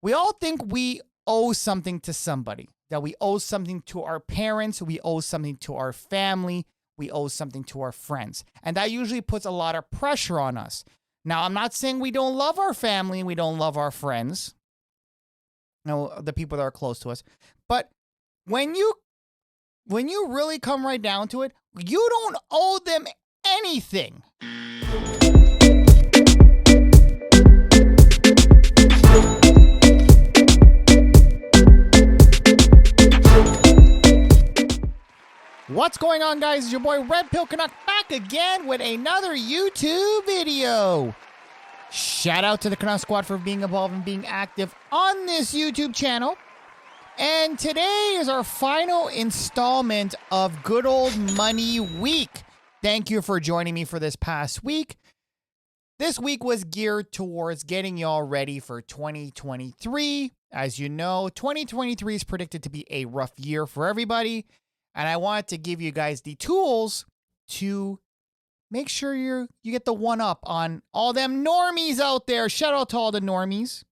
We all think we owe something to somebody, that we owe something to our parents, we owe something to our family, we owe something to our friends. And that usually puts a lot of pressure on us. Now, I'm not saying we don't love our family and we don't love our friends, the people that are close to us. But when you really come right down to it, you don't owe them anything. What's going on, guys? It's your boy RedpillCanuck back again with another YouTube video. Shout out to the Canuck Squad for being involved and being active on this YouTube channel. And today is our final installment of Good Old Money Week. Thank you for joining me for this past week. This week was geared towards getting y'all ready for 2023. As you know, 2023 is predicted to be a rough year for everybody. And I wanted to give you guys the tools to make sure you get the one up on all them normies out there. Shout out to all the normies.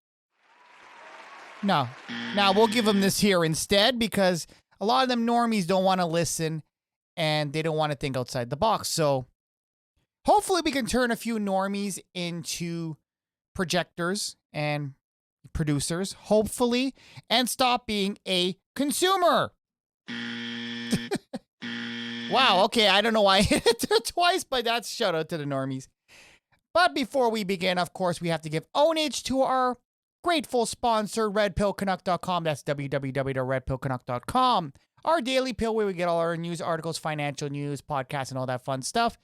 No, now we'll give them this here instead because a lot of them normies don't want to listen and they don't want to think outside the box. So hopefully we can turn a few normies into projectors and producers, hopefully, and stop being a consumer. Wow, okay, I don't know why I hit it twice, but that's shout out to the normies. But before we begin, of course, we have to give ownage to our grateful sponsor, RedpillCanuck.com. That's www.redpillcanuck.com. Our daily pill where we get all our news articles, financial news, podcasts, and all that fun stuff.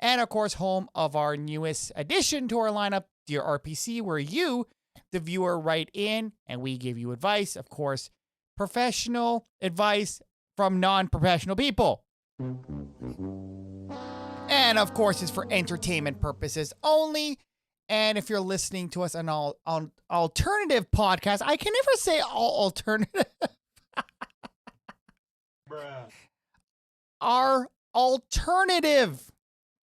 And, of course, home of our newest addition to our lineup, Dear RPC, where you, the viewer, write in and we give you advice. Of course, professional advice from non-professional people. And of course, it's for entertainment purposes only. And if you're listening to us on alternative podcasts, I can never say all alternative. Our alternative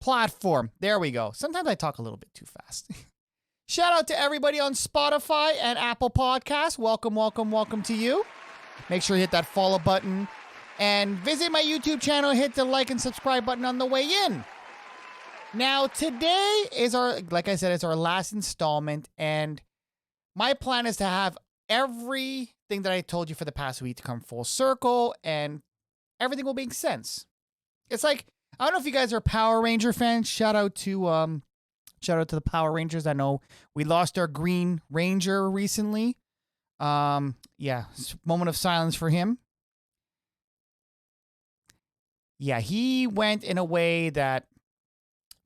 platform. There we go. Sometimes I talk a little bit too fast. Shout out to everybody on Spotify and Apple Podcasts. Welcome, welcome, welcome to you. Make sure you hit that follow button. And visit my YouTube channel, hit the like and subscribe button on the way in. Now, today is like I said, it's our last installment. And my plan is to have everything that I told you for the past week to come full circle. And everything will make sense. It's like, I don't know if you guys are Power Ranger fans. Shout out to the Power Rangers. I know we lost our Green Ranger recently. Moment of silence for him. Yeah, he went in a way that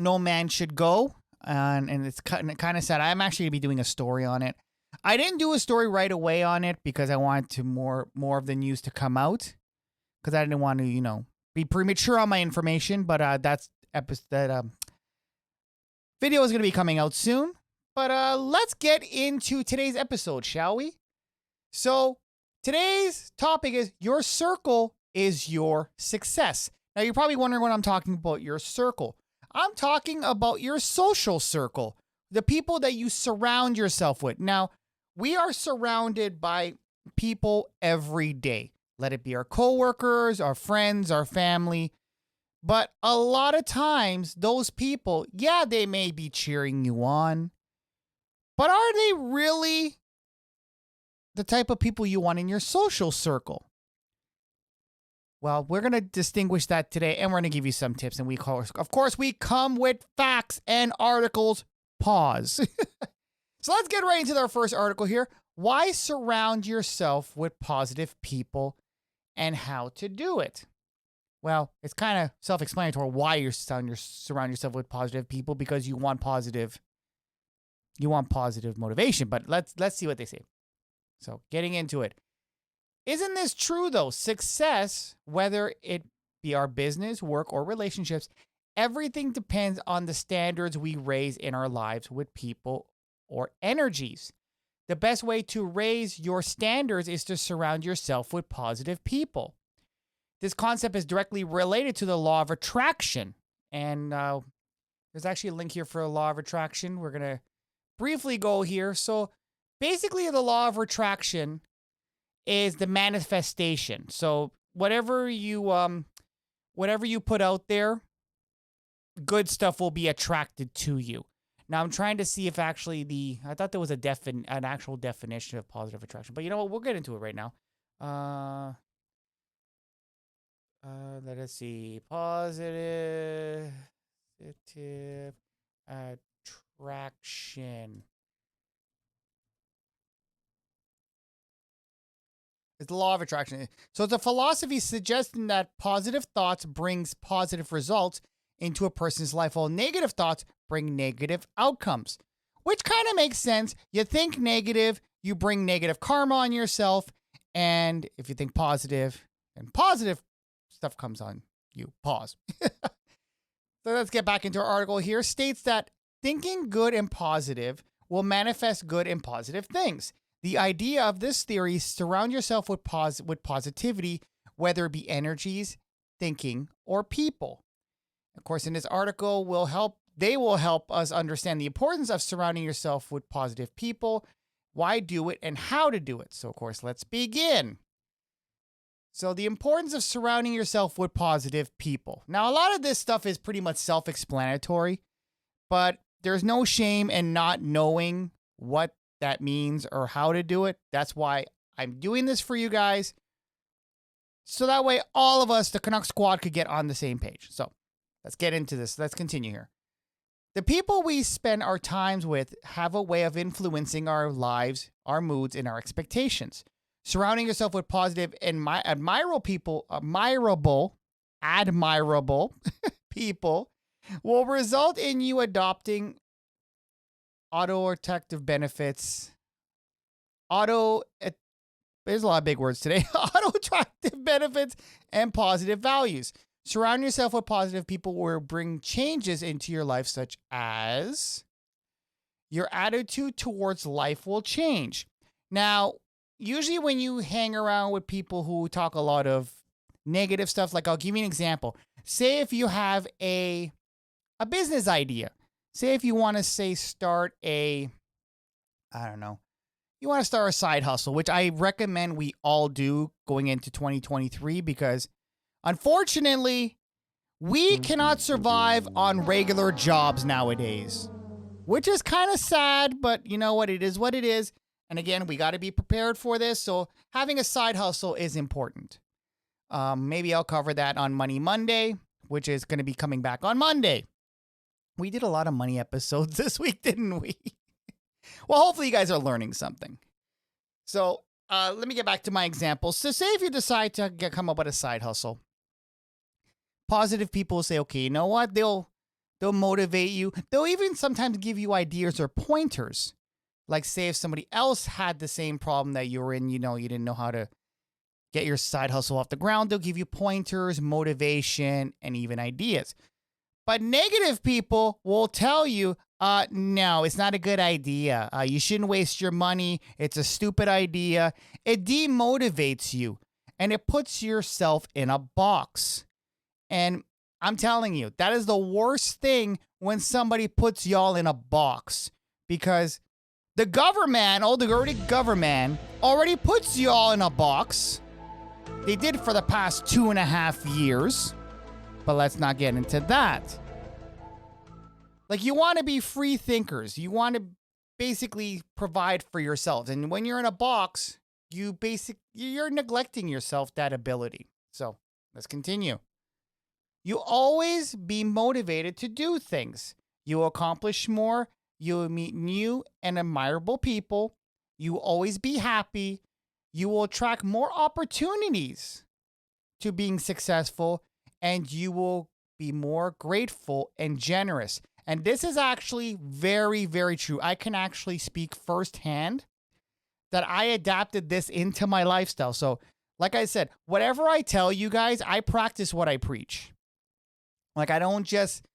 no man should go, and it's kind of sad. I'm actually going to be doing a story on it. I didn't do a story right away on it because I wanted to more of the news to come out because I didn't want to, be premature on my information, but that video is going to be coming out soon. But let's get into today's episode, shall we? So today's topic is your circle is your success. Now, you're probably wondering what I'm talking about, your circle. I'm talking about your social circle, the people that you surround yourself with. Now, we are surrounded by people every day. Let it be our coworkers, our friends, our family. But a lot of times, those people, yeah, they may be cheering you on. But are they really the type of people you want in your social circle? Well, we're going to distinguish that today, and we're going to give you some tips. And of course, we come with facts and articles. Pause. So let's get right into our first article here. Why surround yourself with positive people and how to do it? Well, it's kind of self-explanatory why you surround yourself with positive people, because you want positive motivation. But let's see what they say. So getting into it. Isn't this true, though? Success, whether it be our business, work, or relationships, everything depends on the standards we raise in our lives with people or energies. The best way to raise your standards is to surround yourself with positive people. This concept is directly related to the law of attraction. And there's actually a link here for the law of attraction. We're going to briefly go here. So basically the law of attraction is the manifestation. So whatever you put out there, good stuff will be attracted to you. Now I'm trying to see if actually I thought there was an actual definition of positive attraction, but you know what? We'll get into it right now. Let us see. Positive attraction. It's the law of attraction. So it's a philosophy suggesting that positive thoughts brings positive results into a person's life, while negative thoughts bring negative outcomes, which kind of makes sense. You think negative, you bring negative karma on yourself. And if you think positive, and positive stuff comes on you. Pause. So let's get back into our article here. States that thinking good and positive will manifest good and positive things. The idea of this theory is surround yourself with positivity, whether it be energies, thinking, or people. Of course, in this article, they will help us understand the importance of surrounding yourself with positive people, why do it, and how to do it. So, of course, let's begin. So, the importance of surrounding yourself with positive people. Now, a lot of this stuff is pretty much self-explanatory, but there's no shame in not knowing what that means or how to do it. That's why I'm doing this for you guys. So that way, all of us, the Canuck Squad, could get on the same page. So, let's get into this. Let's continue here. The people we spend our times with have a way of influencing our lives, our moods, and our expectations. Surrounding yourself with positive and admirable people will result in you adopting auto-attractive benefits. There's a lot of big words today. Auto-attractive benefits and positive values. Surround yourself with positive people will bring changes into your life, such as your attitude towards life will change. Now, usually when you hang around with people who talk a lot of negative stuff, like I'll give you an example. Say if you have a business idea. Say if you want to start you want to start a side hustle, which I recommend we all do going into 2023 because unfortunately, we cannot survive on regular jobs nowadays, which is kind of sad, but you know what? It is what it is. And again, we got to be prepared for this. So having a side hustle is important. Maybe I'll cover that on Money Monday, which is going to be coming back on Monday. We did a lot of money episodes this week, didn't we? Well, hopefully you guys are learning something. So let me get back to my example. So say if you decide to come up with a side hustle, positive people will say, okay, you know what? They'll motivate you. They'll even sometimes give you ideas or pointers. Like say if somebody else had the same problem that you were in, you didn't know how to get your side hustle off the ground. They'll give you pointers, motivation, and even ideas. But negative people will tell you, no, it's not a good idea. You shouldn't waste your money. It's a stupid idea. It demotivates you and it puts yourself in a box. And I'm telling you, that is the worst thing when somebody puts y'all in a box because the government already puts y'all in a box. They did for the past 2.5 years. But let's not get into that. Like you want to be free thinkers. You want to basically provide for yourselves. And when you're in a box, you're neglecting yourself that ability. So let's continue. You always be motivated to do things. You will accomplish more. You will meet new and admirable people. You will always be happy. You will attract more opportunities to being successful. And you will be more grateful and generous. And this is actually very, very true. I can actually speak firsthand that I adapted this into my lifestyle. So, like I said, whatever I tell you guys, I practice what I preach. Like, I don't just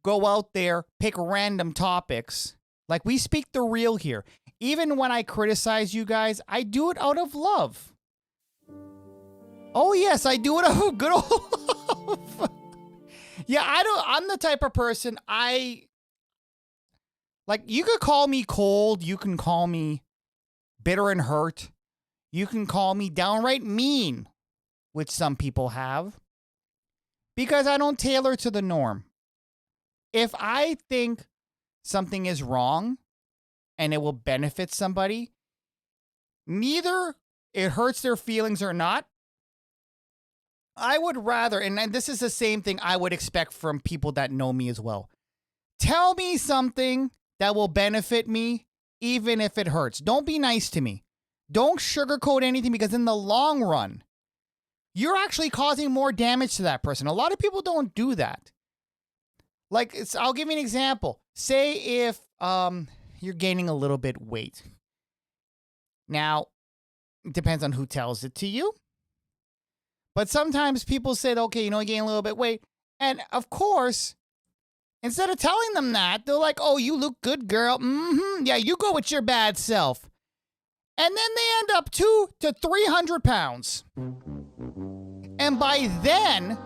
go out there, pick random topics. Like, we speak the real here. Even when I criticize you guys, I do it out of love. Oh, yes, I do it out of good old love. Yeah, I'm the type of person you could call me cold. You can call me bitter and hurt. You can call me downright mean, which some people have, because I don't tailor to the norm. If I think something is wrong and it will benefit somebody, neither it hurts their feelings or not, I would rather, and this is the same thing I would expect from people that know me as well. Tell me something that will benefit me, even if it hurts. Don't be nice to me. Don't sugarcoat anything, because in the long run, you're actually causing more damage to that person. A lot of people don't do that. Like, I'll give you an example. Say if you're gaining a little bit weight. Now, it depends on who tells it to you. But sometimes people say, okay, you gain a little bit weight. And of course, instead of telling them that, they're like, oh, you look good, girl. Yeah, you go with your bad self. And then they end up 200 to 300 pounds. And by then,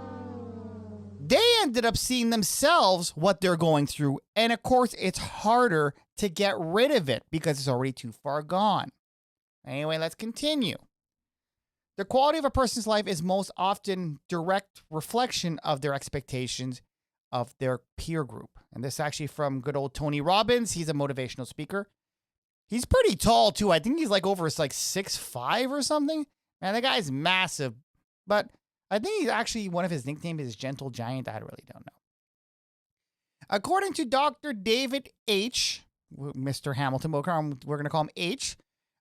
they ended up seeing themselves what they're going through. And of course, it's harder to get rid of it because it's already too far gone. Anyway, let's continue. The quality of a person's life is most often direct reflection of their expectations of their peer group. And this is actually from good old Tony Robbins. He's a motivational speaker. He's pretty tall too. I think he's like over 6'5" or something. Man, the guy's massive. But I think he's actually, one of his nicknames is Gentle Giant. I really don't know. According to Dr. David H., Mr. Hamilton, we're going to call him H.,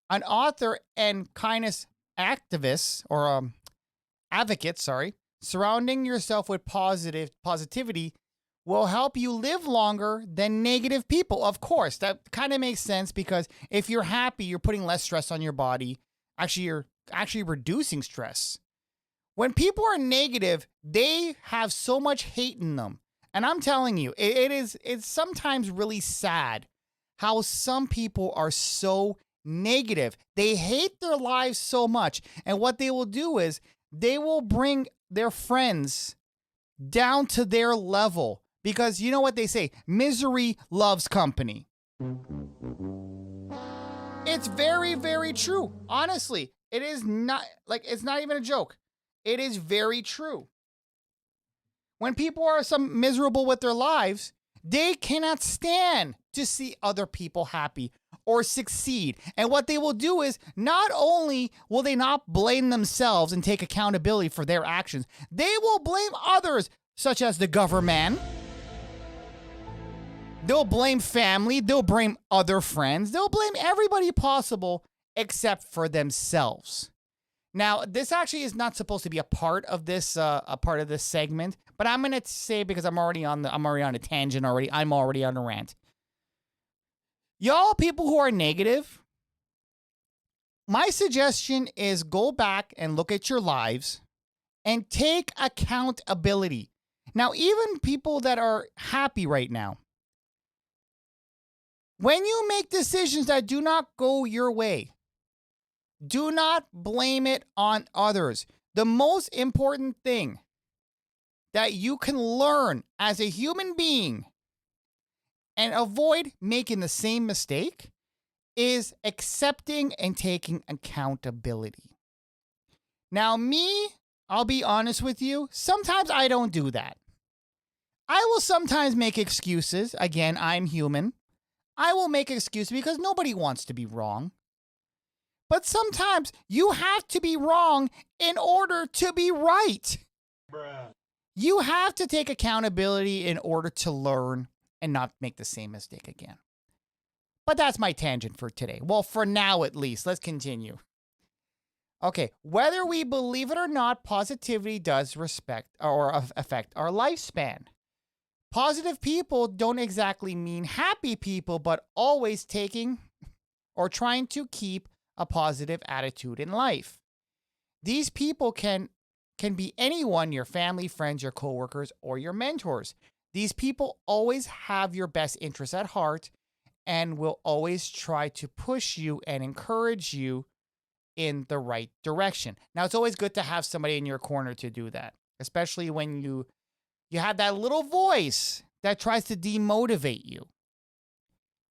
an author and kindness activist, or advocate, surrounding yourself with positivity will help you live longer than negative people. Of course, that kind of makes sense, because if you're happy, you're putting less stress on your body. Actually, you're actually reducing stress. When people are negative, they have so much hate in them. And I'm telling you, it's sometimes really sad how some people are so negative. They hate their lives so much. And what they will do is they will bring their friends down to their level, because you know what they say, misery loves company. It's very, very true. Honestly, it is not, it's not even a joke. It is very true. When people are miserable with their lives, they cannot stand to see other people happy or succeed. And what they will do is, not only will they not blame themselves and take accountability for their actions, they will blame others, such as the government. They'll blame family. They'll blame other friends. They'll blame everybody possible except for themselves. Now, this actually is not supposed to be a part of this segment, but I'm gonna say, because I'm already on a tangent already. I'm already on a rant. Y'all people who are negative, my suggestion is go back and look at your lives and take accountability. Now, even people that are happy right now, when you make decisions that do not go your way, do not blame it on others. The most important thing that you can learn as a human being and avoid making the same mistake is accepting and taking accountability. Now, me, I'll be honest with you, sometimes I don't do that. I will sometimes make excuses. Again, I'm human. I will make excuses because nobody wants to be wrong. But sometimes you have to be wrong in order to be right. Bruh. You have to take accountability in order to learn and not make the same mistake again. But that's my tangent for today. Well, for now at least. Let's continue. Okay, whether we believe it or not, positivity does affect our lifespan. Positive people don't exactly mean happy people, but always taking or trying to keep a positive attitude in life. These people can be anyone, your family, friends, your coworkers, or your mentors. These people always have your best interests at heart and will always try to push you and encourage you in the right direction. Now, it's always good to have somebody in your corner to do that, especially when you have that little voice that tries to demotivate you.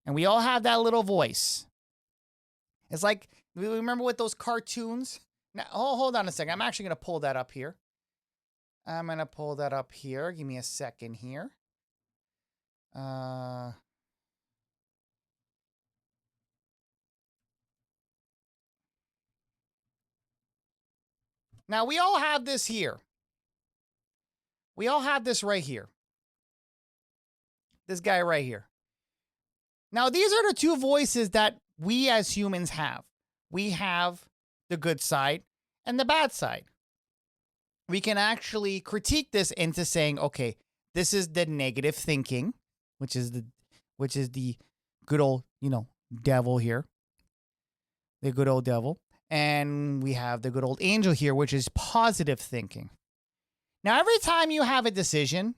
And we all have that little voice. It's like, remember with those cartoons? Now, hold on a second. I'm actually going to pull that up here. Give me a second here. Now, we all have this here. We all have this right here. This guy right here. Now, these are the two voices that we as humans have. We have the good side and the bad side. We can actually critique this into saying, okay, this is the negative thinking, which is the good old, devil here. The good old devil. And we have the good old angel here, which is positive thinking. Now, every time you have a decision,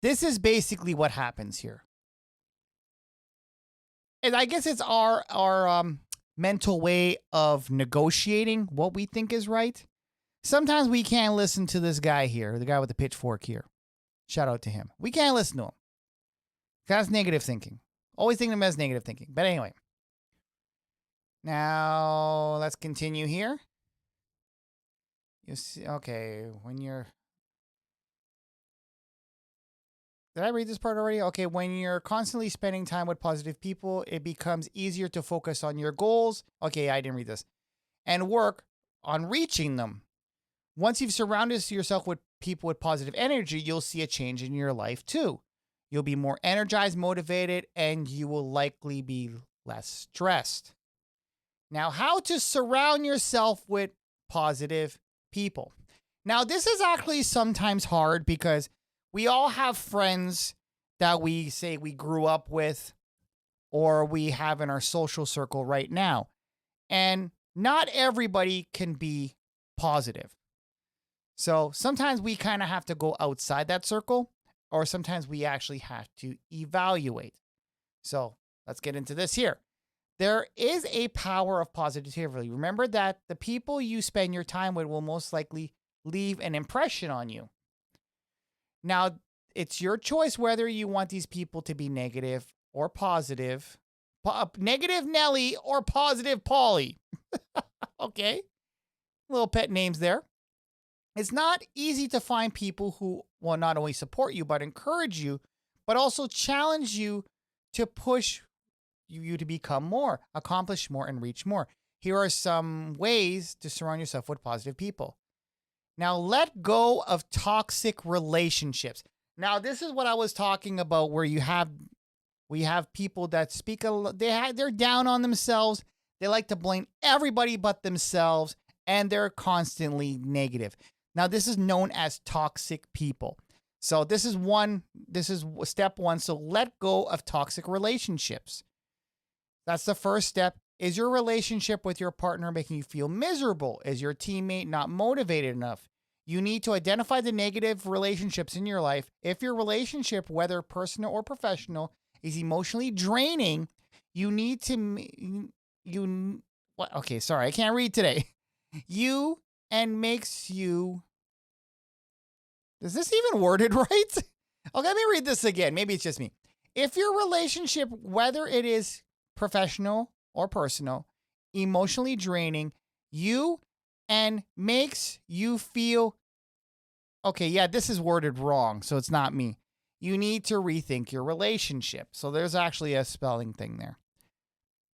this is basically what happens here. And I guess it's our mental way of negotiating what we think is right. Sometimes we can't listen to this guy here, the guy with the pitchfork here. Shout out to him. We can't listen to him. That's negative thinking. Always thinking of him as negative thinking. But anyway. Now, let's continue here. You see, okay, Did I read this part already? Okay, when you're constantly spending time with positive people, it becomes easier to focus on your goals. Okay, I didn't read this. And work on reaching them. Once you've surrounded yourself with people with positive energy, you'll see a change in your life too. You'll be more energized, motivated, and you will likely be less stressed. Now, how to surround yourself with positive people. Now, this is actually sometimes hard because we all have friends that we say we grew up with or we have in our social circle right now. And not everybody can be positive. So sometimes we kind of have to go outside that circle, or sometimes we actually have to evaluate. So let's get into this here. There is a power of positivity. Remember that the people you spend your time with will most likely leave an impression on you. Now, it's your choice whether you want these people to be negative or positive. Negative Nelly or positive Polly. Okay. Little pet names there. It's not easy to find people who will not only support you, but encourage you, but also challenge you to push you to become more, accomplish more, and reach more. Here are some ways to surround yourself with positive people. Now, let go of toxic relationships. Now, this is what I was talking about, where we have people that speak they're down on themselves. They like to blame everybody but themselves, and they're constantly negative. Now, this is known as toxic people. So this is step one. So let go of toxic relationships. That's the first step. Is your relationship with your partner making you feel miserable? Is your teammate not motivated enough? You need to identify the negative relationships in your life. If your relationship, whether personal or professional, is emotionally draining, you need to, okay, sorry, I can't read today. Is this even worded right? Okay, let me read this again. Maybe it's just me. If your relationship, whether it is professional or personal, emotionally draining and makes you feel, okay, yeah, this is worded wrong, so it's not me. You need to rethink your relationship. So there's actually a spelling thing there.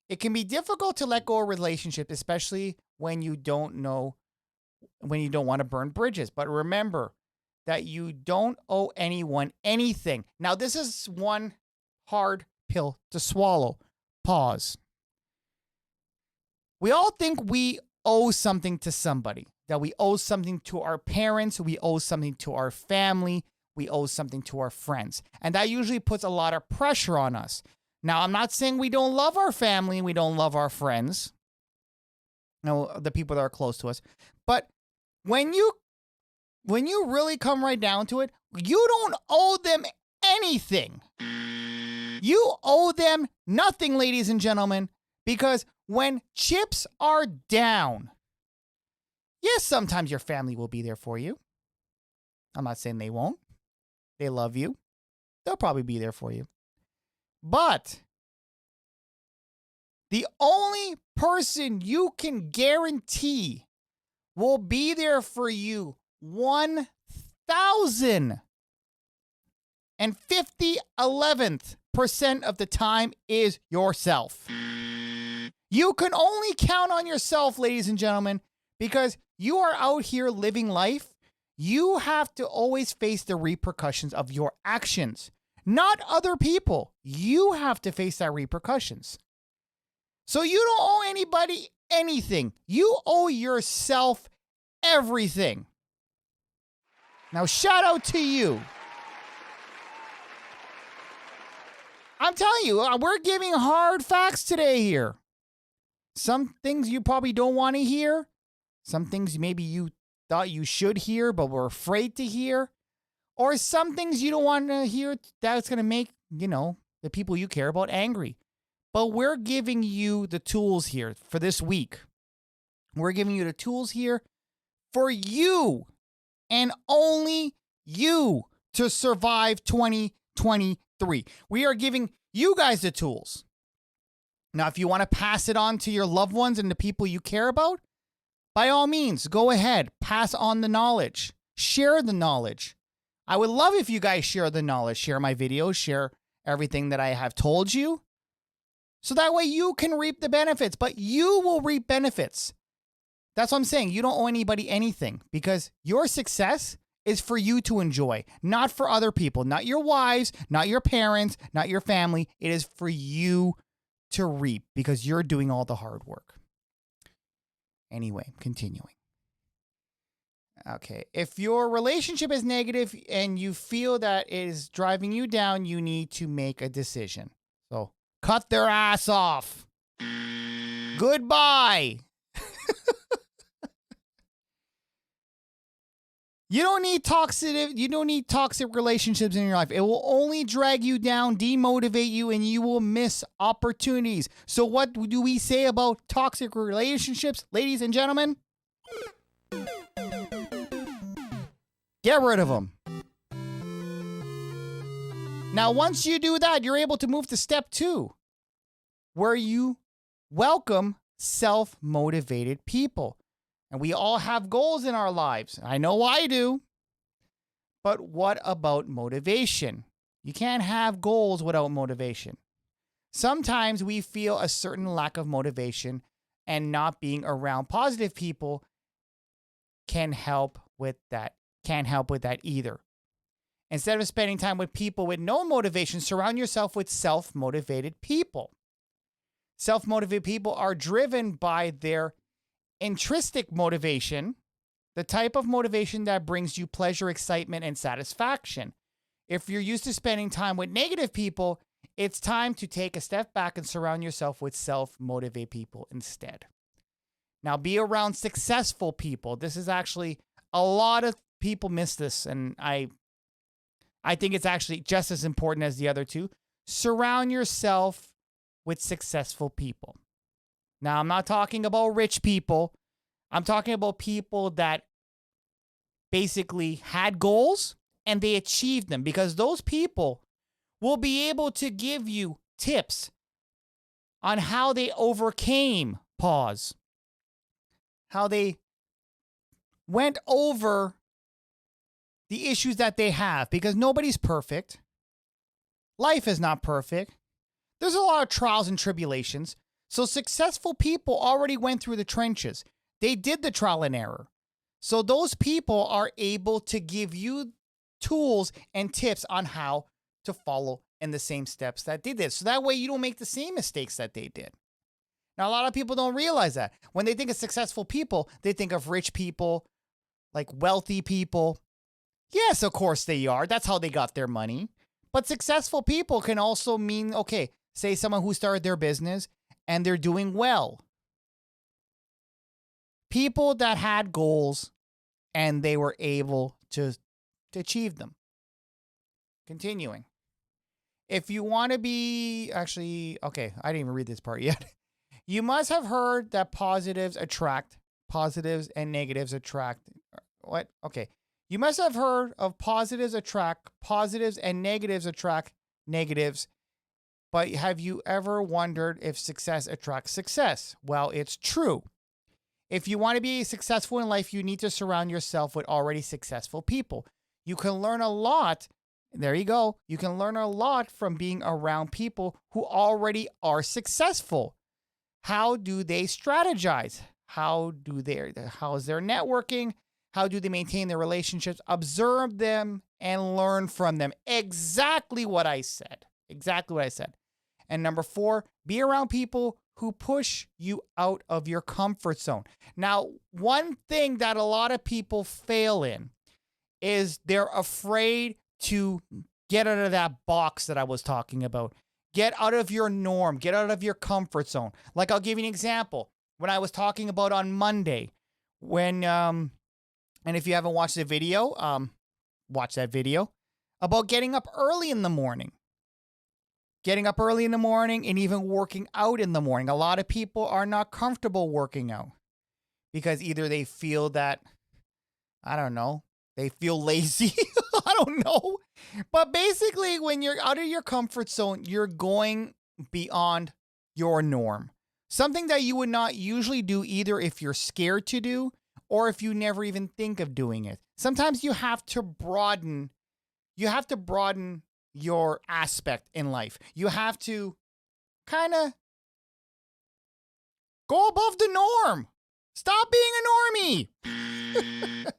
It can be difficult to let go of a relationship, especially when you don't want to burn bridges. But remember that you don't owe anyone anything. Now, this is one hard pill to swallow. Pause. We all think we owe something to somebody, that we owe something to our parents, we owe something to our family, we owe something to our friends. And that usually puts a lot of pressure on us. Now, I'm not saying we don't love our family, we don't love our friends, the people that are close to us. But when you really come right down to it, you don't owe them anything. You owe them nothing, ladies and gentlemen, because when chips are down, yes, sometimes your family will be there for you. I'm not saying they won't. They love you. They'll probably be there for you. But The only person you can guarantee will be there for you 1,050% of the time is yourself. You can only count on yourself, ladies and gentlemen, because you are out here living life. You have to always face the repercussions of your actions, not other people. You have to face that repercussions. So you don't owe anybody anything. You owe yourself everything. Now, shout out to you. I'm telling you, we're giving hard facts today here. Some things you probably don't want to hear. Some things maybe you thought you should hear, but were afraid to hear. Or some things you don't want to hear that's going to make, the people you care about angry. But we're giving you the tools here for this week. We're giving you the tools here for you and only you to survive 2023. We are giving you guys the tools. Now, if you want to pass it on to your loved ones and the people you care about, by all means, go ahead, pass on the knowledge, share the knowledge. I would love if you guys share the knowledge, share my videos, share everything that I have told you. So that way you can reap the benefits, but you will reap benefits. That's what I'm saying. You don't owe anybody anything because your success is for you to enjoy, not for other people, not your wives, not your parents, not your family. It is for you to reap because you're doing all the hard work. Anyway, continuing. Okay. If your relationship is negative and you feel that it is driving you down, you need to make a decision. So cut their ass off. Goodbye. You don't need toxic relationships in your life. It will only drag you down, demotivate you, and you will miss opportunities. So what do we say about toxic relationships, ladies and gentlemen? Get rid of them. Now, once you do that, you're able to move to step 2, where you welcome self-motivated people. And we all have goals in our lives. I know I do. But what about motivation? You can't have goals without motivation. Sometimes we feel a certain lack of motivation, and not being around positive people can't help with that either. Instead of spending time with people with no motivation, surround yourself with self-motivated people. Self-motivated people are driven by their intrinsic motivation, the type of motivation that brings you pleasure, excitement, and satisfaction. If you're used to spending time with negative people, it's time to take a step back and surround yourself with self-motivated people instead. Now, be around successful people. This is actually, a lot of people miss this, and I think it's actually just as important as the other two. Surround yourself with successful people. Now, I'm not talking about rich people. I'm talking about people that basically had goals and they achieved them, because those people will be able to give you tips on how they overcame how they went over the issues that they have, because nobody's perfect. Life is not perfect. There's a lot of trials and tribulations. So successful people already went through the trenches. They did the trial and error. So those people are able to give you tools and tips on how to follow in the same steps that they did. So that way you don't make the same mistakes that they did. Now, a lot of people don't realize that. When they think of successful people, they think of rich people, like wealthy people. Yes, of course they are. That's how they got their money. But successful people can also mean, okay, say someone who started their business and they're doing well. People that had goals and they were able to achieve them. Continuing. If you want to be, actually, okay, I didn't even read this part yet. You must have heard that positives attract positives and negatives attract. What? Okay. You must have heard of positives attract positives and negatives attract negatives. But have you ever wondered if success attracts success? Well, it's true. If you want to be successful in life, you need to surround yourself with already successful people. You can learn a lot. There you go. You can learn a lot from being around people who already are successful. How do they strategize? How is their networking? How do they maintain their relationships? Observe them and learn from them. Exactly what I said. Exactly what I said. And number 4, be around people who push you out of your comfort zone. Now, one thing that a lot of people fail in is they're afraid to get out of that box that I was talking about. Get out of your norm. Get out of your comfort zone. Like, I'll give you an example. When I was talking about on Monday, when, and if you haven't watched the video, watch that video, about getting up early in the morning. Getting up early in the morning and even working out in the morning. A lot of people are not comfortable working out because either they feel that, I don't know, they feel lazy. I don't know. But basically, when you're out of your comfort zone, you're going beyond your norm. Something that you would not usually do either if you're scared to do or if you never even think of doing it. Sometimes you have to broaden your aspect in life. You have to kind of go above the norm. Stop being a normie.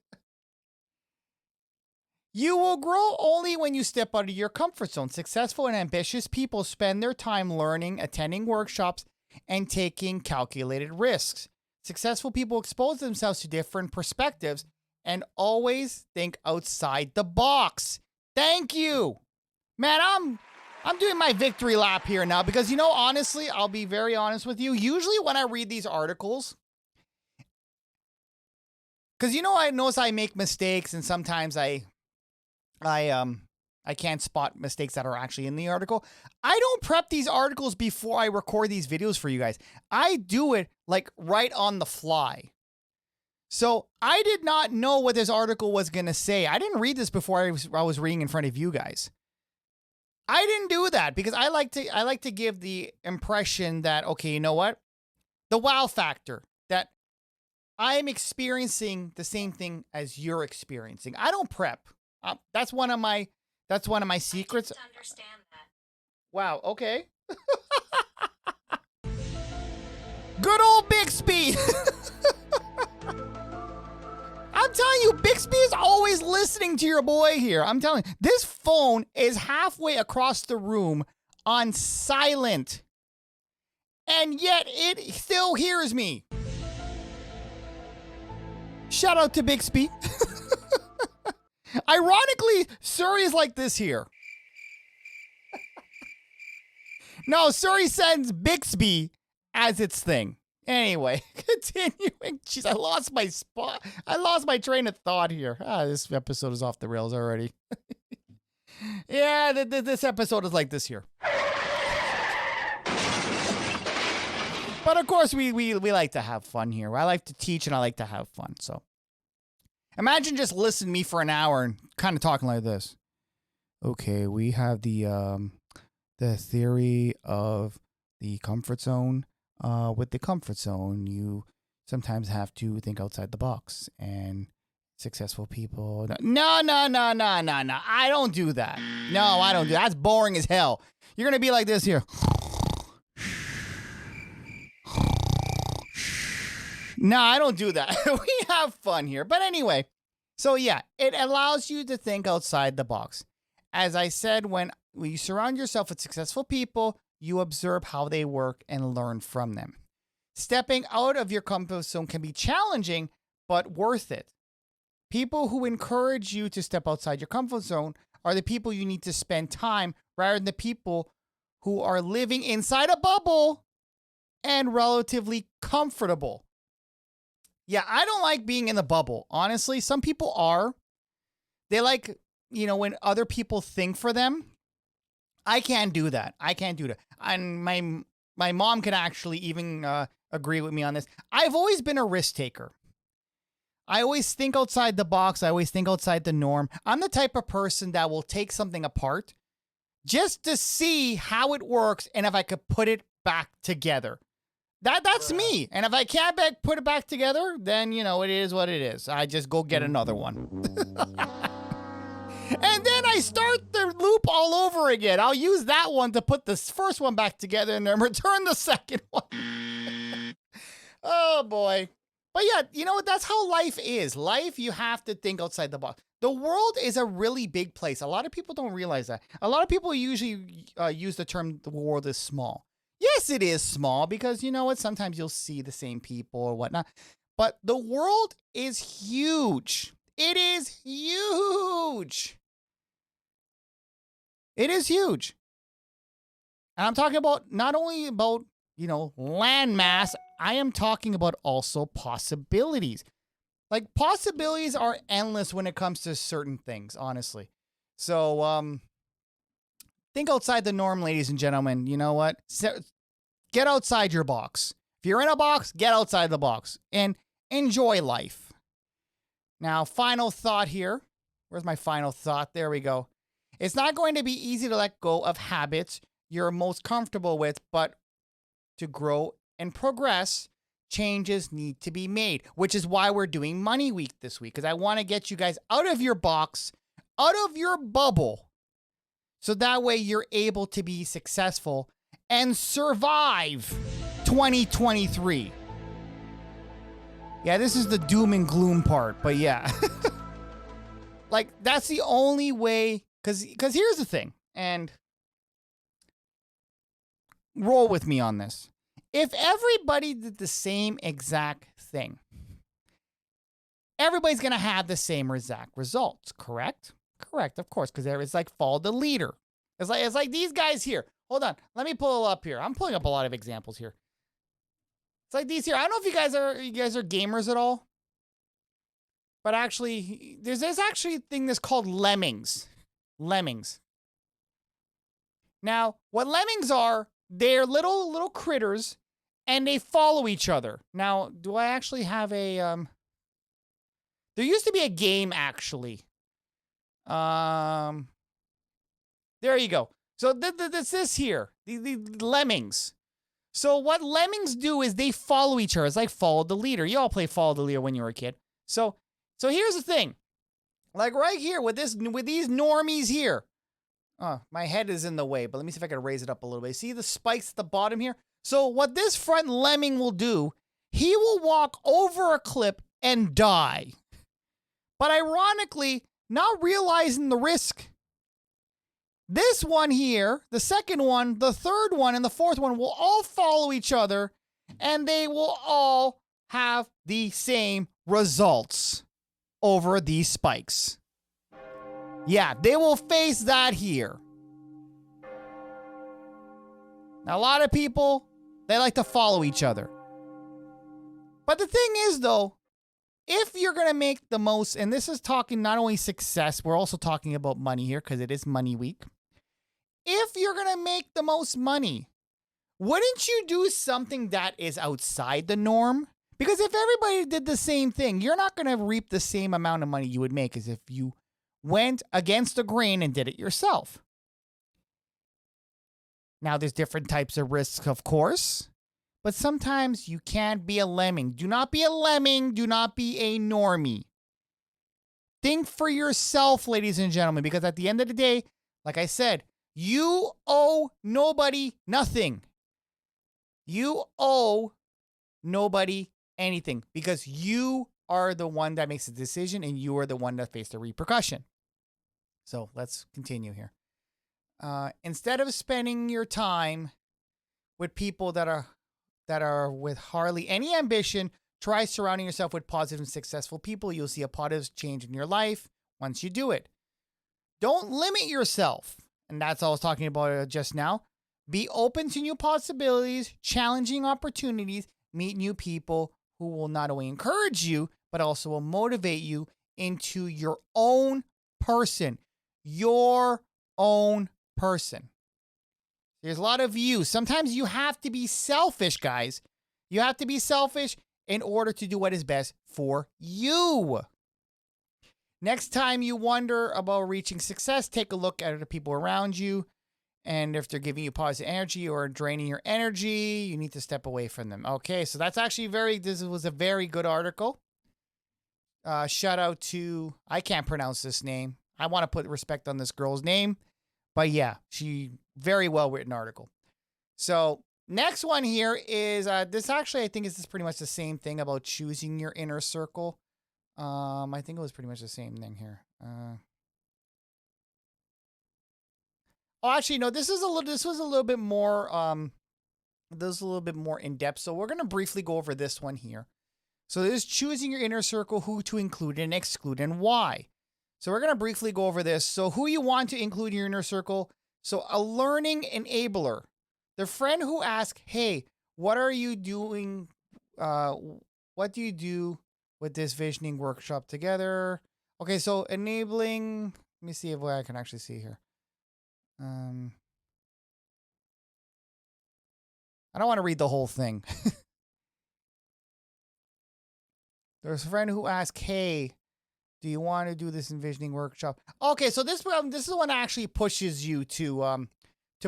You will grow only when you step out of your comfort zone. Successful and ambitious people spend their time learning, attending workshops, and taking calculated risks. Successful people expose themselves to different perspectives and always think outside the box. Thank you. Man, I'm doing my victory lap here now because, honestly, I'll be very honest with you. Usually when I read these articles, because, I notice I make mistakes and sometimes I can't spot mistakes that are actually in the article. I don't prep these articles before I record these videos for you guys. I do it like right on the fly. So I did not know what this article was going to say. I didn't read this before I was reading in front of you guys. I didn't do that because I like to give the impression that, okay, you know what? The wow factor, that I am experiencing the same thing as you're experiencing. I don't prep. That's one of my secrets. I didn't understand that. Wow, okay. Good old Bixby. I'm telling you, Bixby is always listening to your boy here. I'm telling you, this phone is halfway across the room on silent. And yet it still hears me. Shout out to Bixby. Ironically, Surrey's like this here. No, Surrey sends Bixby as its thing. Anyway, continuing. Jeez, I lost my spot. I lost my train of thought here. This episode is off the rails already. Yeah, this episode is like this here. But of course, we like to have fun here. I like to teach and I like to have fun. So imagine just listening to me for an hour and kind of talking like this. Okay, we have the theory of the comfort zone. With the comfort zone, you sometimes have to think outside the box, and successful people. No. I don't do that. No, I don't do that. That's boring as hell. You're going to be like this here. No, I don't do that. We have fun here. But anyway, so yeah, it allows you to think outside the box. As I said, when you surround yourself with successful people, you observe how they work and learn from them. Stepping out of your comfort zone can be challenging, but worth it. People who encourage you to step outside your comfort zone are the people you need to spend time rather than the people who are living inside a bubble and relatively comfortable. Yeah, I don't like being in the bubble. Honestly, some people are. They like, when other people think for them. I can't do that. And my mom can actually even agree with me on this. I've always been a risk taker. I always think outside the box. I always think outside the norm. I'm the type of person that will take something apart just to see how it works and if I could put it back together. That's me. And if I can't put it back together, then, it is what it is. I just go get another one. And then I start the loop all over again. I'll use that one to put the first one back together and then return the second one. Oh, boy. But yeah, you know what? That's how life is. Life, you have to think outside the box. The world is a really big place. A lot of people don't realize that. A lot of people usually use the term the world is small. Yes, it is small because you know what? Sometimes you'll see the same people or whatnot. But the world is huge. It is huge. It is huge. And I'm talking about not only about, land mass. I am talking about also possibilities. Like possibilities are endless when it comes to certain things, honestly. So, think outside the norm, ladies and gentlemen. You know what? Get outside your box. If you're in a box, get outside the box and enjoy life. Now, final thought here. Where's my final thought? There we go. It's not going to be easy to let go of habits you're most comfortable with, but to grow and progress, changes need to be made, which is why we're doing Money Week this week, because I want to get you guys out of your box, out of your bubble, so that way you're able to be successful and survive 2023. Yeah, this is the doom and gloom part, but yeah. Like, that's the only way, because here's the thing, and roll with me on this. If everybody did the same exact thing, everybody's going to have the same exact results, correct? Correct, of course, because it's like follow the leader. It's like these guys here. Hold on, let me pull up here. I'm pulling up a lot of examples here. It's like these here. I don't know if you guys are gamers at all, but actually, there's actually a thing that's called lemmings. Lemmings. Now, what lemmings are, they're little critters, and they follow each other. Now, do I actually have a there used to be a game actually. There you go. So this here, the lemmings. So what lemmings do is they follow each other. It's like follow the leader. You all play follow the leader when you were a kid. So here's the thing. Like right here with these normies here. Oh, my head is in the way, but let me see if I can raise it up a little bit. See the spikes at the bottom here? So what this front lemming will do, he will walk over a cliff and die. But ironically, not realizing the risk. This one here, the second one, the third one, and the fourth one will all follow each other, and they will all have the same results over these spikes. Yeah, they will face that here. Now, a lot of people, they like to follow each other. But the thing is, though, if you're going to make the most, and this is talking not only success, we're also talking about money here because it is Money Week. If you're going to make the most money, wouldn't you do something that is outside the norm? Because if everybody did the same thing, you're not going to reap the same amount of money you would make as if you went against the grain and did it yourself. Now, there's different types of risks, of course, but sometimes you can't be a lemming. Do not be a lemming. Do not be a normie. Think for yourself, ladies and gentlemen, because at the end of the day, like I said, you owe nobody nothing. You owe nobody anything because you are the one that makes the decision and you are the one that faces the repercussion. So let's continue here. Instead of spending your time with people that are with hardly any ambition, try surrounding yourself with positive and successful people. You'll see a positive change in your life once you do it. Don't limit yourself. And that's all I was talking about just now. Be open to new possibilities, challenging opportunities, meet new people who will not only encourage you, but also will motivate you into your own person. Your own person. There's a lot of you. Sometimes you have to be selfish, guys. You have to be selfish in order to do what is best for you. Next time you wonder about reaching success, take a look at the people around you. And if they're giving you positive energy or draining your energy, you need to step away from them. Okay, so that's actually this was a very good article. Shout out to, I can't pronounce this name. I want to put respect on this girl's name. But yeah, very well written article. So next one here is, this actually, I think is pretty much the same thing about choosing your inner circle. I think it was pretty much the same thing here. Actually, no, this was a little bit more, this is a little bit more in depth. So we're going to briefly go over this one here. So this is choosing your inner circle, who to include and exclude, and why. So we're going to briefly go over this. So who you want to include in your inner circle. So a learning enabler, the friend who asks, hey, what are you doing? What do you do with this visioning workshop together? Okay, so enabling, let me see if I can actually see here. I don't want to read the whole thing. There's a friend who asks, hey, do you want to do this envisioning workshop? Okay, so this is the one that actually pushes you to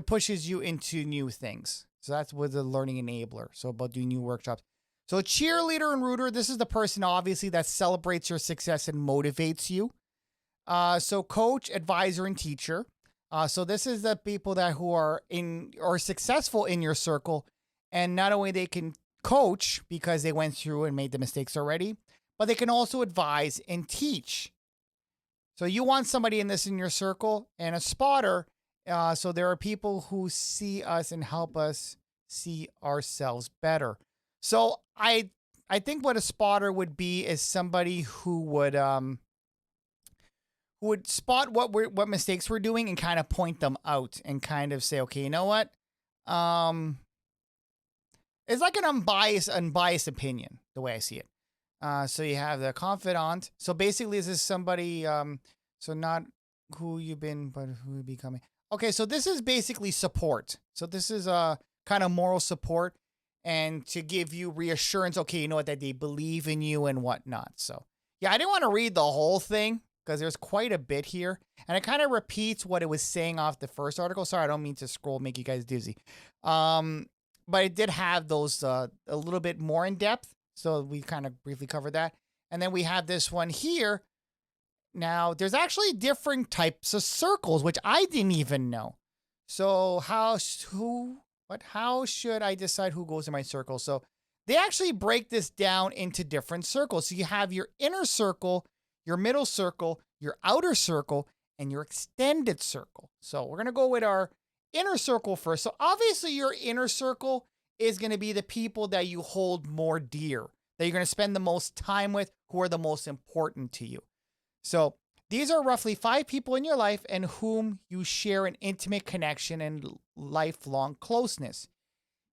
pushes you into new things. So that's with the learning enabler. So about doing new workshops. So cheerleader and rooter, this is the person obviously that celebrates your success and motivates you. So coach, advisor, and teacher. So this is the people who are successful in your circle, and not only they can coach because they went through and made the mistakes already, but they can also advise and teach. So you want somebody in your circle, and a spotter. So there are people who see us and help us see ourselves better. So I think what a spotter would be is somebody who would spot what mistakes we're doing and kind of point them out and kind of say, okay, you know what? It's like an unbiased opinion, the way I see it. So you have the confidant. So basically, this is somebody, so not who you've been, but who you're becoming. Okay, so this is basically support. So this is a kind of moral support and to give you reassurance, okay, you know what, that they believe in you and whatnot. So yeah, I didn't want to read the whole thing because there's quite a bit here. And it kind of repeats what it was saying off the first article. Sorry, I don't mean to scroll, make you guys dizzy. But it did have those a little bit more in depth. So we kind of briefly covered that. And then we have this one here. Now, there's actually different types of circles, which I didn't even know. So how should I decide who goes in my circle? So they actually break this down into different circles. So you have your inner circle, your middle circle, your outer circle, and your extended circle. So we're going to go with our inner circle first. So obviously your inner circle is going to be the people that you hold more dear, that you're going to spend the most time with, who are the most important to you. So these are roughly 5 people in your life and whom you share an intimate connection and lifelong closeness.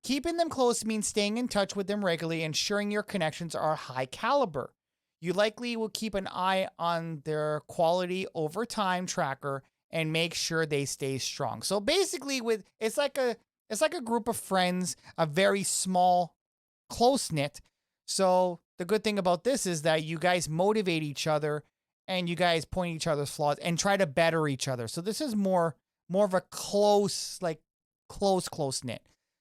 Keeping them close means staying in touch with them regularly, ensuring your connections are high caliber. You likely will keep an eye on their quality over time tracker and make sure they stay strong. So basically, it's like a group of friends, a very small, close-knit. So the good thing about this is that you guys motivate each other and you guys point each other's flaws and try to better each other. So this is more of a close-knit.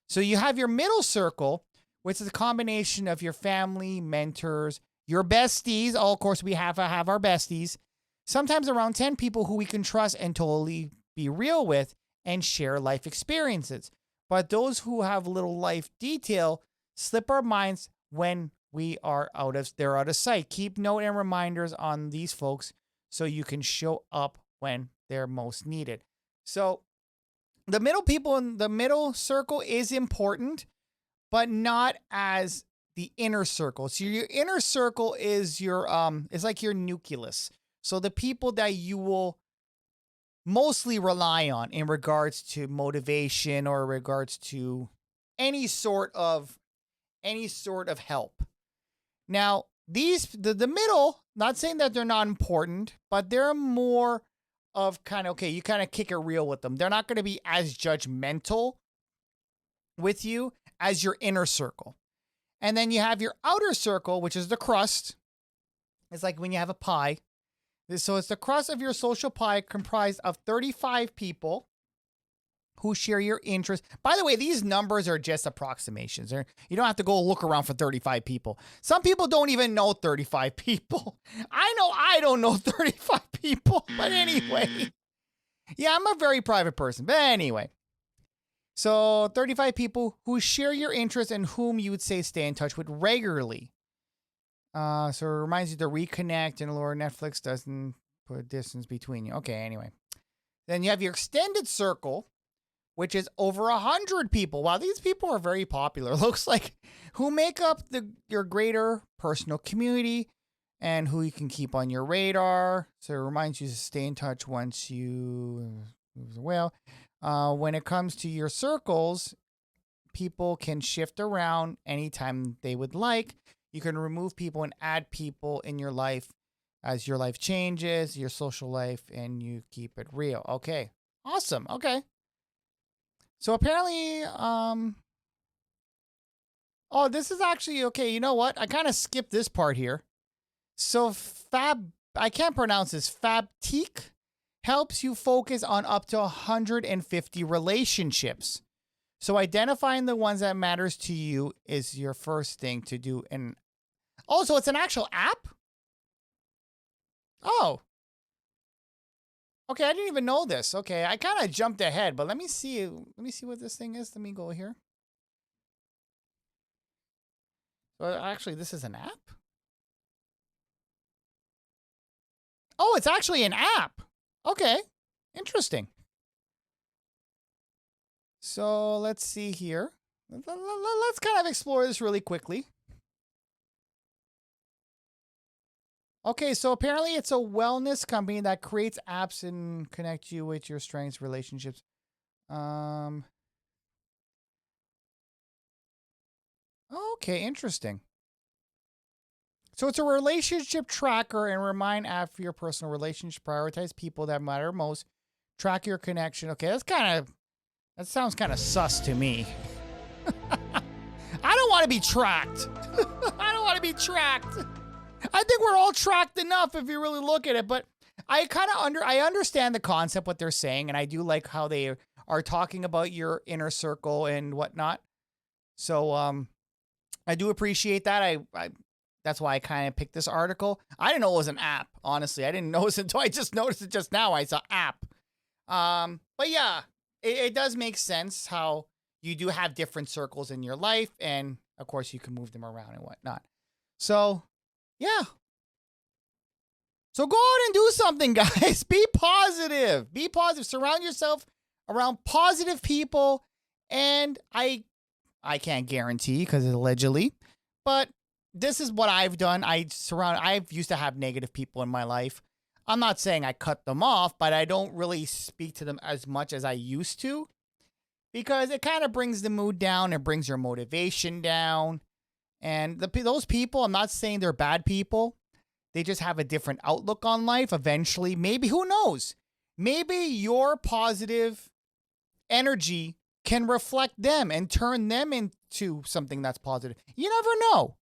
So you have your middle circle, which is a combination of your family, mentors, your besties. Of course, we have our besties. Sometimes around 10 people who we can trust and totally be real with and share life experiences. But those who have little life detail slip our minds when they're out of sight. Keep note and reminders on these folks so you can show up when they're most needed. So the middle people in the middle circle is important, but not as the inner circle. So your inner circle is it's like your nucleus. So the people that you will mostly rely on in regards to motivation or regards to any sort of help. Now, the middle, not saying that they're not important, but they're more of kind of, okay, you kind of kick it real with them. They're not going to be as judgmental with you as your inner circle. And then you have your outer circle, which is the crust. It's like when you have a pie. So it's the crust of your social pie comprised of 35 people who share your interests. By the way, these numbers are just approximations. You don't have to go look around for 35 people. Some people don't even know 35 people. I know I don't know 35 people, but anyway. Yeah, I'm a very private person, but anyway. So 35 people who share your interests and whom you would say stay in touch with regularly. So it reminds you to reconnect, and Lord, Netflix doesn't put a distance between you. Okay, anyway. Then you have your extended circle, which is over 100 people. Wow, these people are very popular. Looks like who make up your greater personal community and who you can keep on your radar. So it reminds you to stay in touch once you well. When it comes to your circles, people can shift around anytime they would like. You can remove people and add people in your life as your life changes, your social life, and you keep it real. Okay. Awesome. Okay. So apparently, oh, this is actually, okay, you know what? I kind of skipped this part here. So I can't pronounce this, Fabtique helps you focus on up to 150 relationships. So identifying the ones that matters to you is your first thing to do. And also, it's an actual app? Oh. Okay, I didn't even know this. Okay, I kind of jumped ahead, but let me see what this thing is. Let me go here. Well, actually, this is an app? Oh, it's actually an app. Okay, interesting. So let's see here. Let's kind of explore this really quickly. Okay, so apparently it's a wellness company that creates apps and connect you with your strengths, relationships. Okay, interesting. So it's a relationship tracker and remind app for your personal relationship. Prioritize people that matter most. Track your connection. Okay, that sounds kind of sus to me. I don't want to be tracked. I don't want to be tracked. I think we're all tracked enough if you really look at it, but I kind of I understand the concept, what they're saying, and I do like how they are talking about your inner circle and whatnot. So I do appreciate that. I that's why I kind of picked this article. I didn't know it was an app, honestly. I didn't notice it until I just noticed it just now. I saw app. But yeah, it does make sense how you do have different circles in your life, and of course you can move them around and whatnot. So yeah. So go out and do something, guys. Be positive. Be positive. Surround yourself around positive people. And I can't guarantee because it's allegedly, but this is what I've done. I've used to have negative people in my life. I'm not saying I cut them off, but I don't really speak to them as much as I used to because it kind of brings the mood down. It brings your motivation down. And those people, I'm not saying they're bad people. They just have a different outlook on life. Eventually, maybe, who knows? Maybe your positive energy can reflect them and turn them into something that's positive. You never know.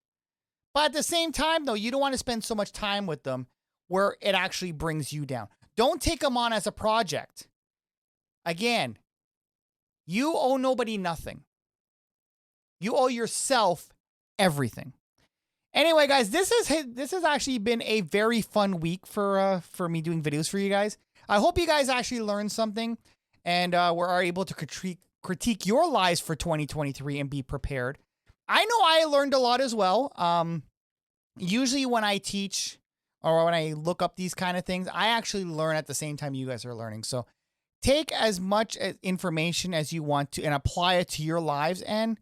But at the same time, though, you don't want to spend so much time with them where it actually brings you down. Don't take them on as a project. Again, you owe nobody nothing. You owe yourself everything. Anyway, guys, this has actually been a very fun week for me doing videos for you guys. I hope you guys actually learned something and were able to critique your lives for 2023 and be prepared. I know I learned a lot as well. Usually when I teach or when I look up these kind of things, I actually learn at the same time you guys are learning. So take as much information as you want to and apply it to your lives, and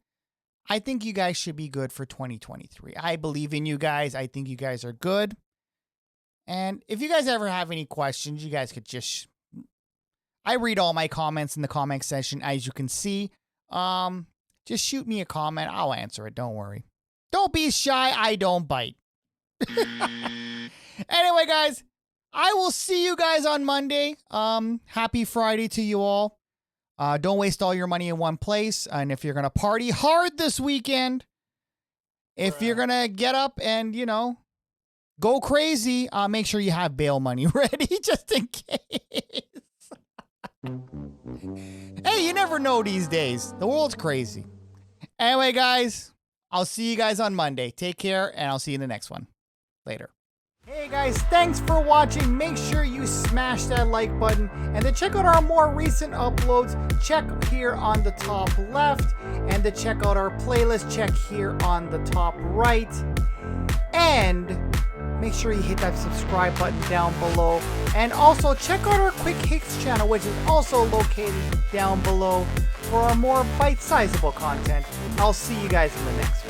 I think you guys should be good for 2023. I believe in you guys. I think you guys are good. And if you guys ever have any questions, you guys could I read all my comments in the comment section, as you can see. Just shoot me a comment. I'll answer it. Don't worry. Don't be shy. I don't bite. Anyway, guys, I will see you guys on Monday. Happy Friday to you all. Don't waste all your money in one place. And if you're going to party hard this weekend, if you're going to get up and, go crazy, make sure you have bail money ready just in case. Hey, Hey, you never know these days. The world's crazy. Anyway, guys, I'll see you guys on Monday. Take care, and I'll see you in the next one. Later. Hey guys, thanks for watching. Make sure you smash that like button, and to check out our more recent uploads, check here on the top left, and to check out our playlist, check here on the top right, and make sure you hit that subscribe button down below, and also check out our Quick Hits channel, which is also located down below for our more bite-sizable content. I'll see you guys in the next one.